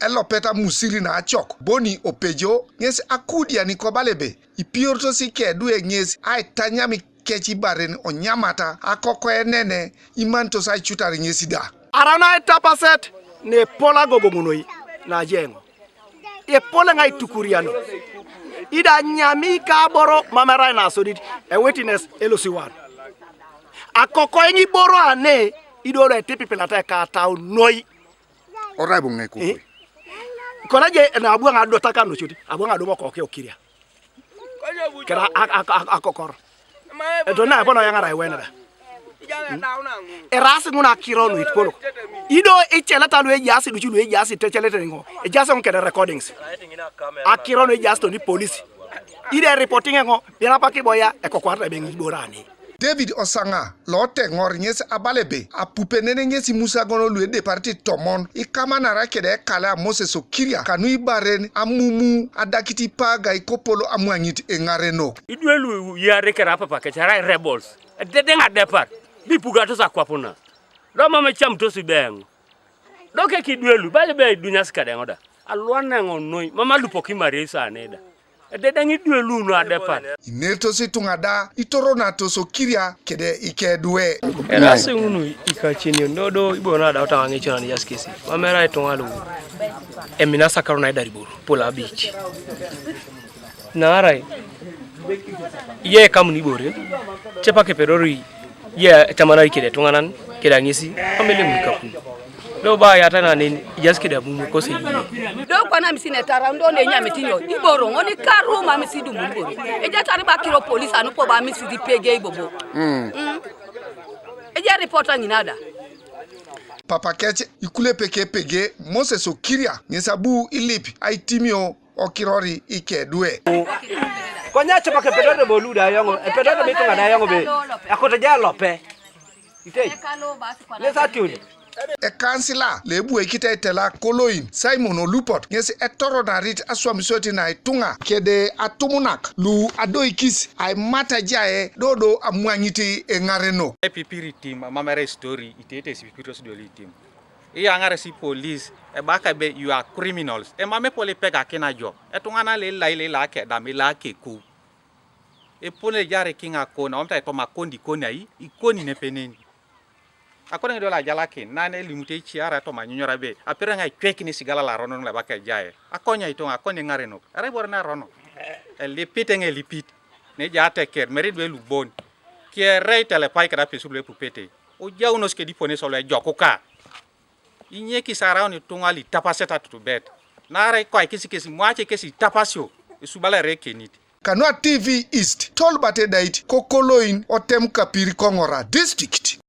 Elopeta musiri na achok. Boni opejo. Nyesi akudia ni kobalebe. Ipiorto si kedu nyesi. Ay tanyami kechi baren onyamata. Akoko enene. Imanto sa chutari nyesi da. Arana etapaset. Ne pola gogomunoi. Na jengo. E pola ngai tukuriano. Ida nyami ka boro mamara na sodit. E witness elosiwan. Akoko enyi boro ane. Idole tepi pelata ka tau noi. Orai bungai kukui. Kona je na abu nga do taka no chudi. Abu nga do moko ke okiria. Kera akokor. Edo na bono yanga rai wena da. Erasi nguna kironu itpolo. Ido ichela talu ejasi du chulu ejasi techelete ngo. Ejasi on kede recordings. Akironu ejasi to ni police. Ide reporting ngo bina paki boya ekokwarta bengi borani. David Osanga, lote ngor nyesi abalebe, apupe nene nyesi Musa gono lue de parti tomon, ikama narake de Ekale a Moses Okiria, kanu ibaren, amumu, adakiti paga, ikopolo amuangit engareno. Idwelu yare kera papa kechara rebels. Dedenga depart. Bipuga to sakwapuna. Roma mecham to sibeng. Doke kidwelu, bale be dunya skade ngoda. Alwana ngonoi, mama lupoki marisa aneda. Dedengi dwelu no adepart. Ineto si tungada, Itorona to Okiria kede ikedwe. Erase unu ikachini ndodo ibona da utangange chona ni jaskesi. Mamera Itunga lu. Emina sakarona idariburu pola beach. Narai. Ye kamuni bore. Chepa ke pedori ye tamana ikede tunganan keda ngisi amele mukapu. Do ba ya tana ni jaskeda bumu ko se yi. Do kwana misine tara ndo ne nyametinyo iboro ngoni karu ma misidu mumboro. Eja tari ba kiro police anu po ba misidi Ipegei bobo. Eja reporter nginada. Papa keche ikule peke Ipegei Moses Okiria nyesabu ilip aitimio okirori ikedwe. Konya chepa ke pedodo boluda yongo. E pedodo bitunga na yongo be. Akoteja lope. Ite. Lesa tuli. E kansila lebu ekita itela koloin Simon Olupot ngesi etoronarit aswamisoti na Itunga kede atumunak lu adoikis ay mata jae dodo amuangiti engareno pipiri team mamere story itete sipiros doli team e angare si police e baka be you are criminals e mame pole pega kena jo Itunga na le la ke da me la ke ku e pole jare kinga kona omta to makondi kona yi ikoni ne peneni akona ndo la Ajalakit nane limute chiara to manyonyora be apere ngai kweki ni sigala la rono la baka jae akonya Itunga akone ngareno are borna rono e lipite nge lipit ne jate ker meridwe lubon ki reite le pai kada pesu le pupete o jauno ske dipone solo e jokoka inye ki sarao ni Itunga li tapaseta to bet nare ko kisi mwache kesi tapasio subala rekenit Kanwa TV East tolbate dait kokoloin otem kapiri Kongora district.